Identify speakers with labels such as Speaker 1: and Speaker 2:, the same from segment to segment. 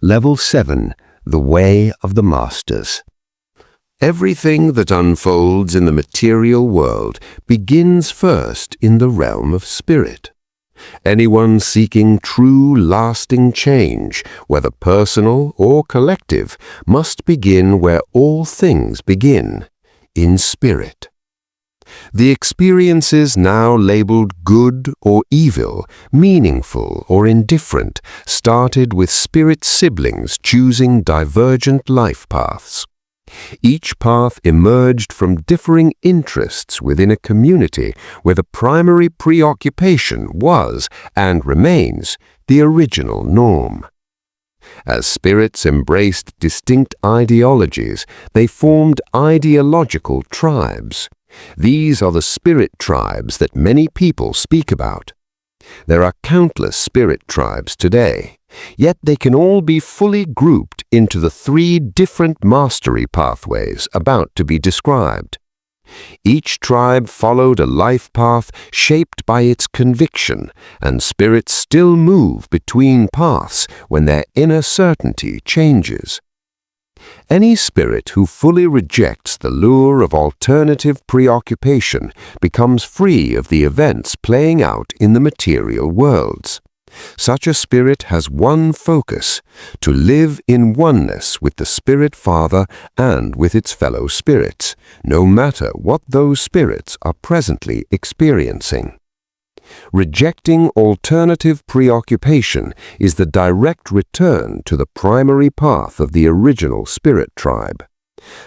Speaker 1: Level 7. The Way of the Masters. Everything that unfolds in the material world begins first in the realm of spirit. Anyone seeking true, lasting change, whether personal or collective, must begin where all things begin, in spirit. The experiences now labeled good or evil, meaningful or indifferent, started with spirit siblings choosing divergent life paths. Each path emerged from differing interests within a community where the primary preoccupation was, and remains, the original norm. As spirits embraced distinct ideologies, they formed ideological tribes. These are the spirit tribes that many people speak about. There are countless spirit tribes today, yet they can all be fully grouped into the 3 different mastery pathways about to be described. Each tribe followed a life path shaped by its conviction, and spirits still move between paths when their inner certainty changes. Any spirit who fully rejects the lure of alternative preoccupation becomes free of the events playing out in the material worlds. Such a spirit has one focus: to live in oneness with the Spirit Father and with its fellow spirits, no matter what those spirits are presently experiencing. Rejecting alternative preoccupation is the direct return to the primary path of the original spirit tribe.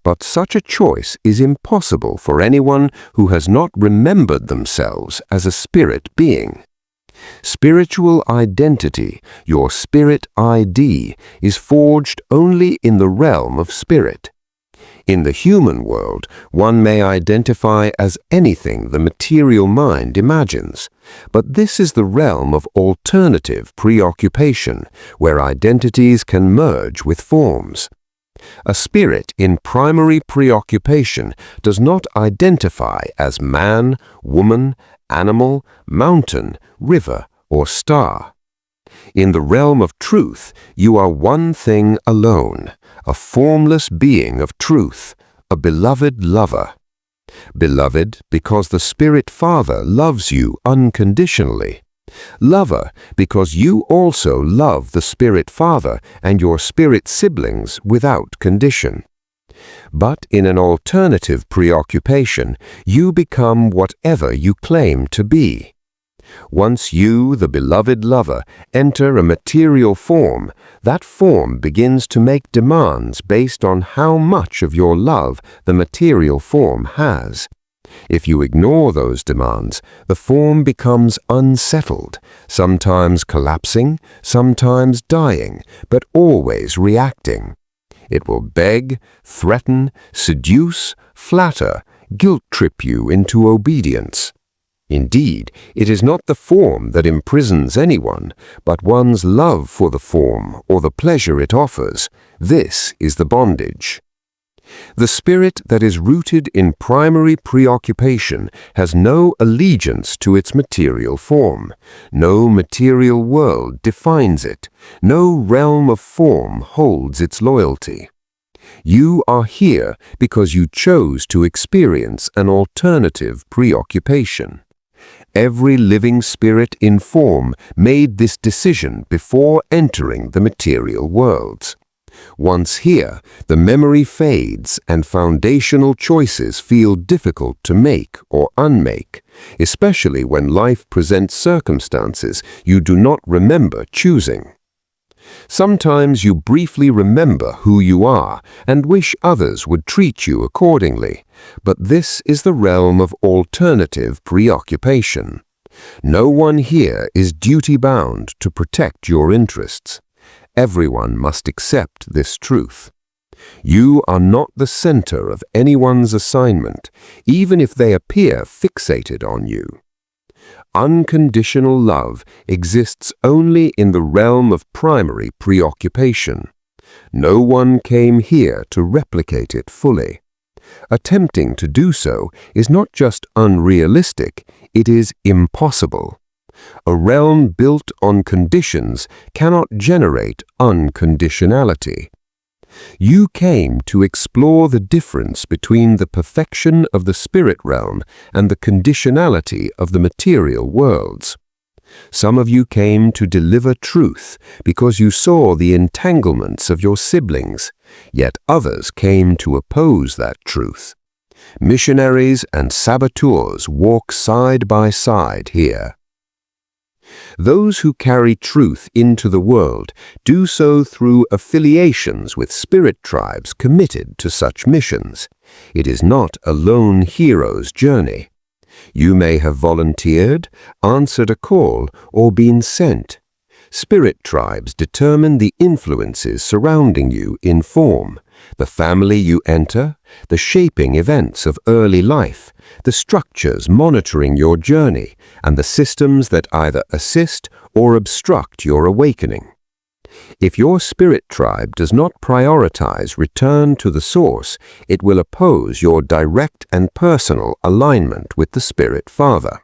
Speaker 1: But such a choice is impossible for anyone who has not remembered themselves as a spirit being. Spiritual identity, your spirit ID, is forged only in the realm of spirit. In the human world, one may identify as anything the material mind imagines, but this is the realm of alternative preoccupation, where identities can merge with forms. A spirit in primary preoccupation does not identify as man, woman, animal, mountain, river, or star. In the realm of truth, you are one thing alone, a formless being of truth, a beloved lover. Beloved because the Spirit Father loves you unconditionally. Lover because you also love the Spirit Father and your spirit siblings without condition. But in an alternative preoccupation, you become whatever you claim to be. Once you, the beloved lover, enter a material form, that form begins to make demands based on how much of your love the material form has. If you ignore those demands, the form becomes unsettled, sometimes collapsing, sometimes dying, but always reacting. It will beg, threaten, seduce, flatter, guilt-trip you into obedience. Indeed, it is not the form that imprisons anyone, but one's love for the form or the pleasure it offers. This is the bondage. The spirit that is rooted in primary preoccupation has no allegiance to its material form. No material world defines it. No realm of form holds its loyalty. You are here because you chose to experience an alternative preoccupation. Every living spirit in form made this decision before entering the material worlds. Once here, the memory fades and foundational choices feel difficult to make or unmake, especially when life presents circumstances you do not remember choosing. Sometimes you briefly remember who you are and wish others would treat you accordingly, but this is the realm of alternative preoccupation. No one here is duty-bound to protect your interests. Everyone must accept this truth. You are not the center of anyone's assignment, even if they appear fixated on you. Unconditional love exists only in the realm of primary preoccupation. No one came here to replicate it fully. Attempting to do so is not just unrealistic, it is impossible. A realm built on conditions cannot generate unconditionality. You came to explore the difference between the perfection of the spirit realm and the conditionality of the material worlds. Some of you came to deliver truth because you saw the entanglements of your siblings, yet others came to oppose that truth. Missionaries and saboteurs walk side by side here. Those who carry truth into the world do so through affiliations with spirit tribes committed to such missions. It is not a lone hero's journey. You may have volunteered, answered a call, or been sent. Spirit tribes determine the influences surrounding you in form, the family you enter, the shaping events of early life, the structures monitoring your journey, and the systems that either assist or obstruct your awakening. If your spirit tribe does not prioritize return to the source, it will oppose your direct and personal alignment with the Spirit Father.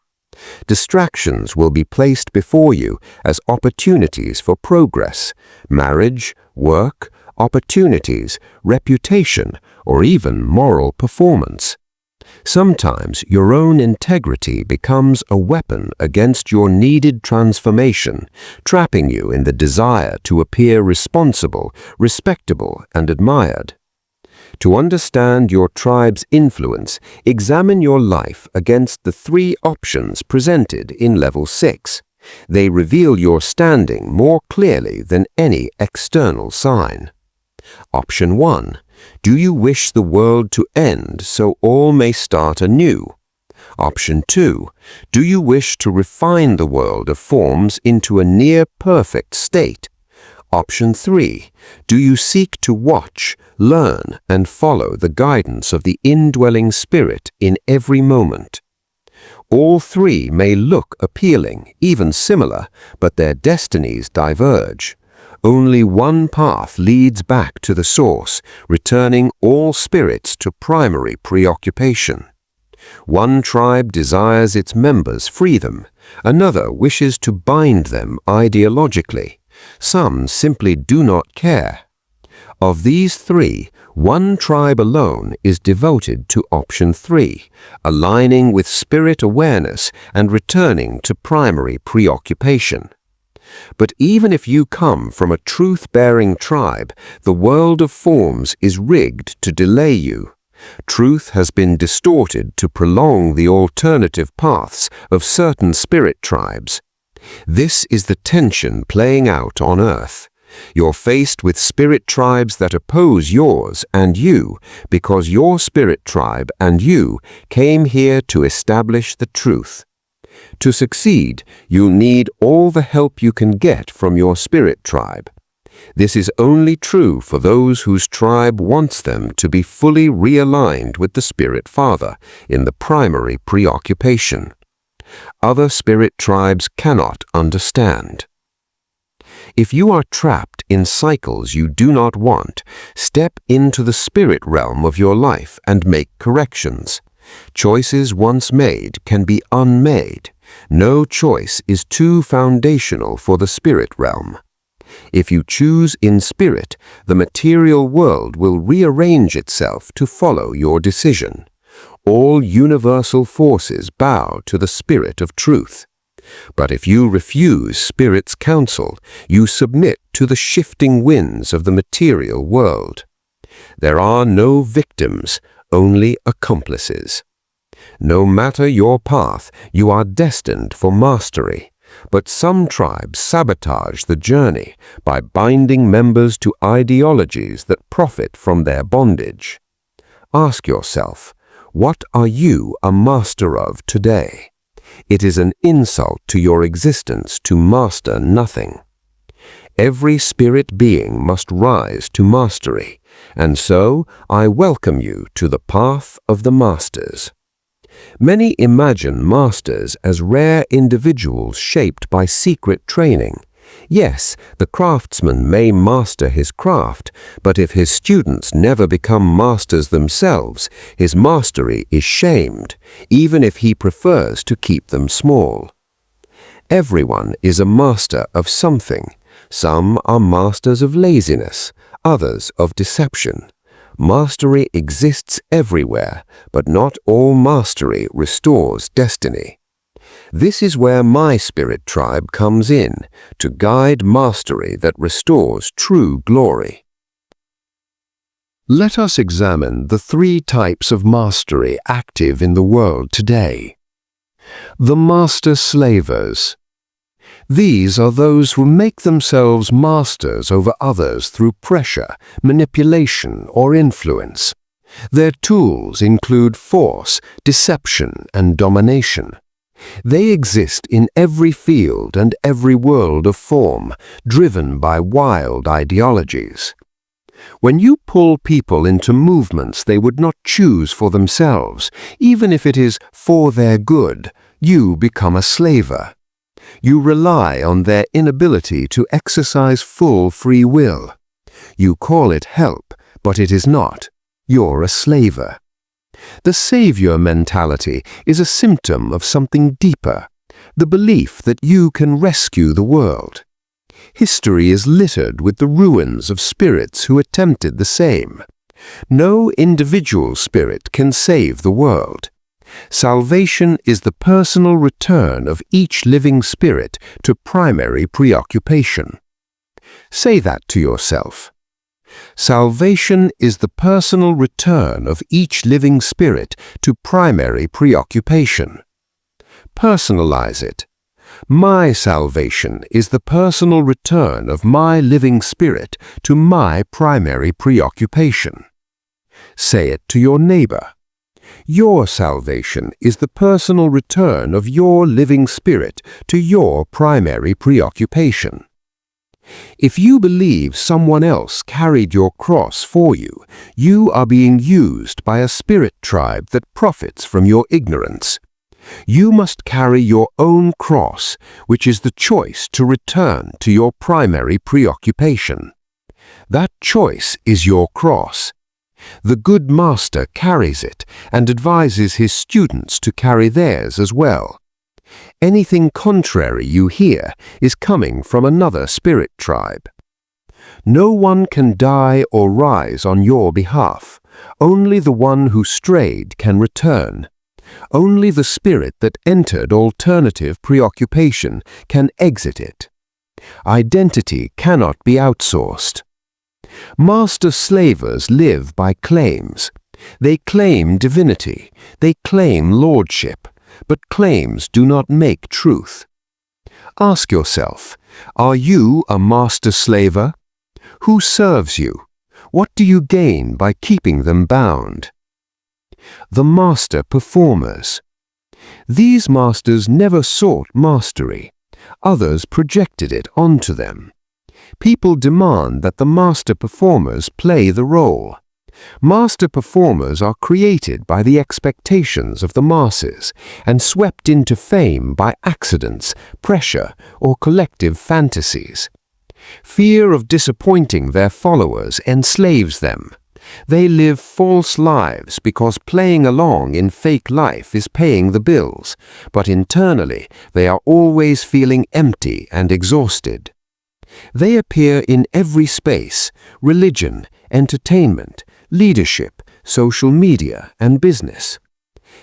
Speaker 1: Distractions will be placed before you as opportunities for progress, marriage, work, opportunities, reputation, or even moral performance. Sometimes your own integrity becomes a weapon against your needed transformation, trapping you in the desire to appear responsible, respectable, and admired. To understand your tribe's influence, examine your life against the 3 options presented in Level 6. They reveal your standing more clearly than any external sign. Option 1. Do you wish the world to end so all may start anew? Option 2. Do you wish to refine the world of forms into a near-perfect state? Option 3. Do you seek to watch, learn, and follow the guidance of the indwelling spirit in every moment? All 3 may look appealing, even similar, but their destinies diverge. Only one path leads back to the source, returning all spirits to primary preoccupation. One tribe desires its members free them, another wishes to bind them ideologically. Some simply do not care. Of these 3, one tribe alone is devoted to option 3, aligning with spirit awareness and returning to primary preoccupation. But even if you come from a truth-bearing tribe, the world of forms is rigged to delay you. Truth has been distorted to prolong the alternative paths of certain spirit tribes. This is the tension playing out on Earth. You're faced with spirit tribes that oppose yours and you because your spirit tribe and you came here to establish the truth. To succeed, you need all the help you can get from your spirit tribe. This is only true for those whose tribe wants them to be fully realigned with the Spirit Father in the primary preoccupation. Other spirit tribes cannot understand. If you are trapped in cycles you do not want, step into the spirit realm of your life and make corrections. Choices once made can be unmade. No choice is too foundational for the spirit realm. If you choose in spirit, the material world will rearrange itself to follow your decision. All universal forces bow to the spirit of truth. But if you refuse spirit's counsel, you submit to the shifting winds of the material world. There are no victims, only accomplices. No matter your path, you are destined for mastery. But some tribes sabotage the journey by binding members to ideologies that profit from their bondage. Ask yourself, what are you a master of today? It is an insult to your existence to master nothing. Every spirit being must rise to mastery, and so I welcome you to the path of the masters. Many imagine masters as rare individuals shaped by secret training. Yes, the craftsman may master his craft, but if his students never become masters themselves, his mastery is shamed, even if he prefers to keep them small. Everyone is a master of something. Some are masters of laziness, others of deception. Mastery exists everywhere, but not all mastery restores destiny. This is where my spirit tribe comes in, to guide mastery that restores true glory. Let us examine the 3 types of mastery active in the world today. The master slavers. These are those who make themselves masters over others through pressure, manipulation, or influence. Their tools include force, deception, and domination. They exist in every field and every world of form, driven by wild ideologies. When you pull people into movements they would not choose for themselves, even if it is for their good, you become a slaver. You rely on their inability to exercise full free will. You call it help, but it is not. You're a slaver. The savior mentality is a symptom of something deeper, the belief that you can rescue the world. History is littered with the ruins of spirits who attempted the same. No individual spirit can save the world. Salvation is the personal return of each living spirit to primary preoccupation. Say that to yourself. Salvation is the personal return of each living spirit to primary preoccupation. Personalize it. My salvation is the personal return of my living spirit to my primary preoccupation. Say it to your neighbor. Your salvation is the personal return of your living spirit to your primary preoccupation. If you believe someone else carried your cross for you, you are being used by a spirit tribe that profits from your ignorance. You must carry your own cross, which is the choice to return to your primary preoccupation. That choice is your cross. The good master carries it and advises his students to carry theirs as well. Anything contrary you hear is coming from another spirit tribe. No one can die or rise on your behalf. Only the one who strayed can return. Only the spirit that entered alternative preoccupation can exit it. Identity cannot be outsourced. Master slavers live by claims. They claim divinity. They claim lordship. But claims do not make truth. Ask yourself, are you a master slaver? Who serves you? What do you gain by keeping them bound? The master performers. These masters never sought mastery. Others projected it onto them. People demand that the master performers play the role. Master performers are created by the expectations of the masses and swept into fame by accidents, pressure, or collective fantasies. Fear of disappointing their followers enslaves them. They live false lives because playing along in fake life is paying the bills, but internally they are always feeling empty and exhausted. They appear in every space: religion, entertainment, leadership, social media, and business.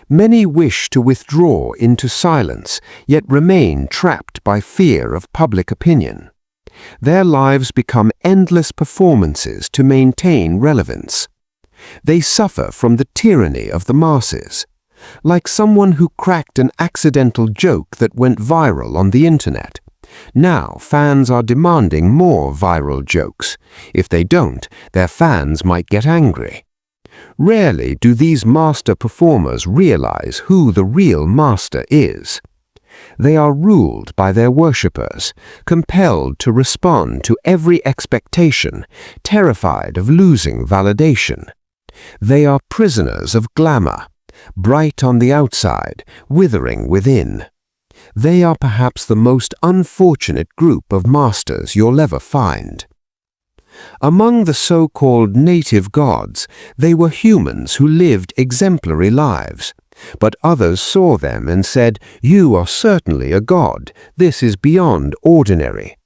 Speaker 1: Many wish to withdraw into silence, yet remain trapped by fear of public opinion. Their lives become endless performances to maintain relevance. They suffer from the tyranny of the masses. Like someone who cracked an accidental joke that went viral on the internet. Now fans are demanding more viral jokes. If they don't, their fans might get angry. Rarely do these master performers realize who the real master is. They are ruled by their worshippers, compelled to respond to every expectation, terrified of losing validation. They are prisoners of glamour, bright on the outside, withering within. They are perhaps the most unfortunate group of masters you'll ever find. Among the so-called native gods, they were humans who lived exemplary lives. But others saw them and said, "You are certainly a god. This is beyond ordinary."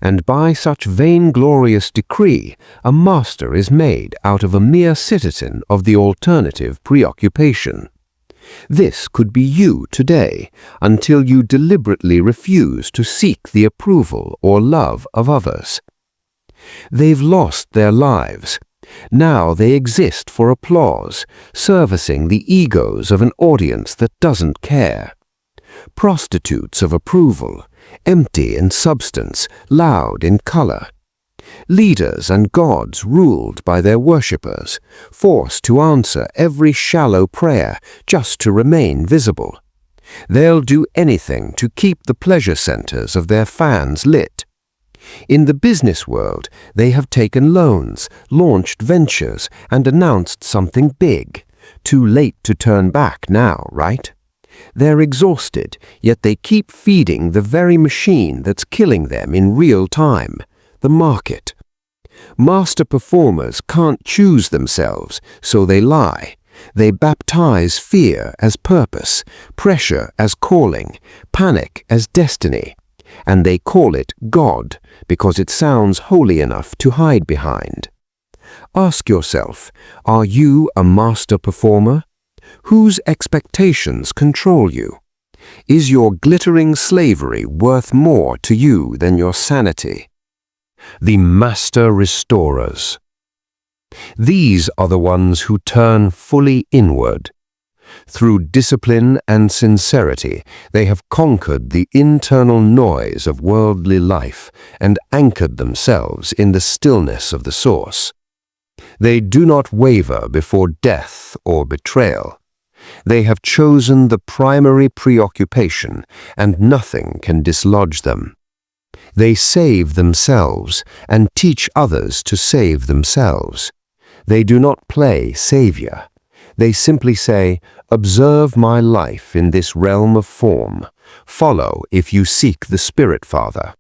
Speaker 1: And by such vainglorious decree, a master is made out of a mere citizen of the alternative preoccupation. This could be you today, until you deliberately refuse to seek the approval or love of others. They've lost their lives. Now they exist for applause, servicing the egos of an audience that doesn't care. Prostitutes of approval, empty in substance, loud in color. Leaders and gods ruled by their worshippers, forced to answer every shallow prayer just to remain visible. They'll do anything to keep the pleasure centers of their fans lit. In the business world, they have taken loans, launched ventures, and announced something big. Too late to turn back now, right? They're exhausted, yet they keep feeding the very machine that's killing them in real time, the market. Master performers can't choose themselves, so they lie. They baptize fear as purpose, pressure as calling, panic as destiny. And they call it God because it sounds holy enough to hide behind. Ask yourself, are you a master performer? Whose expectations control you? Is your glittering slavery worth more to you than your sanity? The master restorers. These are the ones who turn fully inward. Through discipline and sincerity, they have conquered the internal noise of worldly life and anchored themselves in the stillness of the source. They do not waver before death or betrayal. They have chosen the primary preoccupation, and nothing can dislodge them. They save themselves and teach others to save themselves. They do not play savior. They simply say, "Observe my life in this realm of form. Follow if you seek the Spirit Father."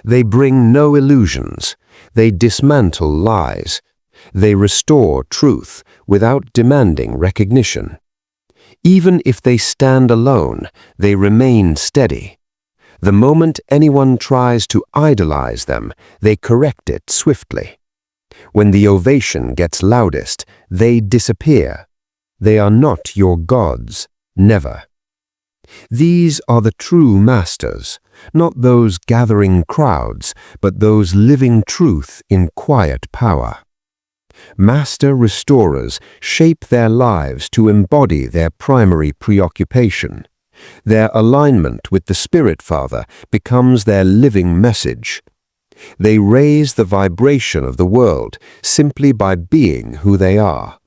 Speaker 1: They bring no illusions. They dismantle lies. They restore truth without demanding recognition. Even if they stand alone, they remain steady. The moment anyone tries to idolize them, they correct it swiftly. When the ovation gets loudest, they disappear. They are not your gods, never. These are the true masters, not those gathering crowds, but those living truth in quiet power. Master restorers shape their lives to embody their primary preoccupation. Their alignment with the Spirit Father becomes their living message. They raise the vibration of the world simply by being who they are.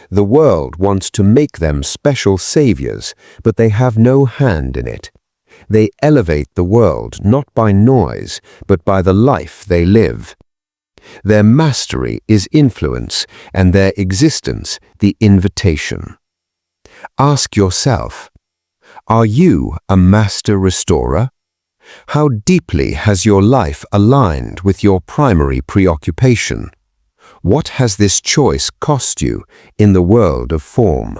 Speaker 1: The world wants to make them special saviors, but they have no hand in it. They elevate the world not by noise, but by the life they live. Their mastery is influence, and their existence the invitation. Ask yourself, are you a master restorer? How deeply has your life aligned with your primary preoccupation? What has this choice cost you in the world of form?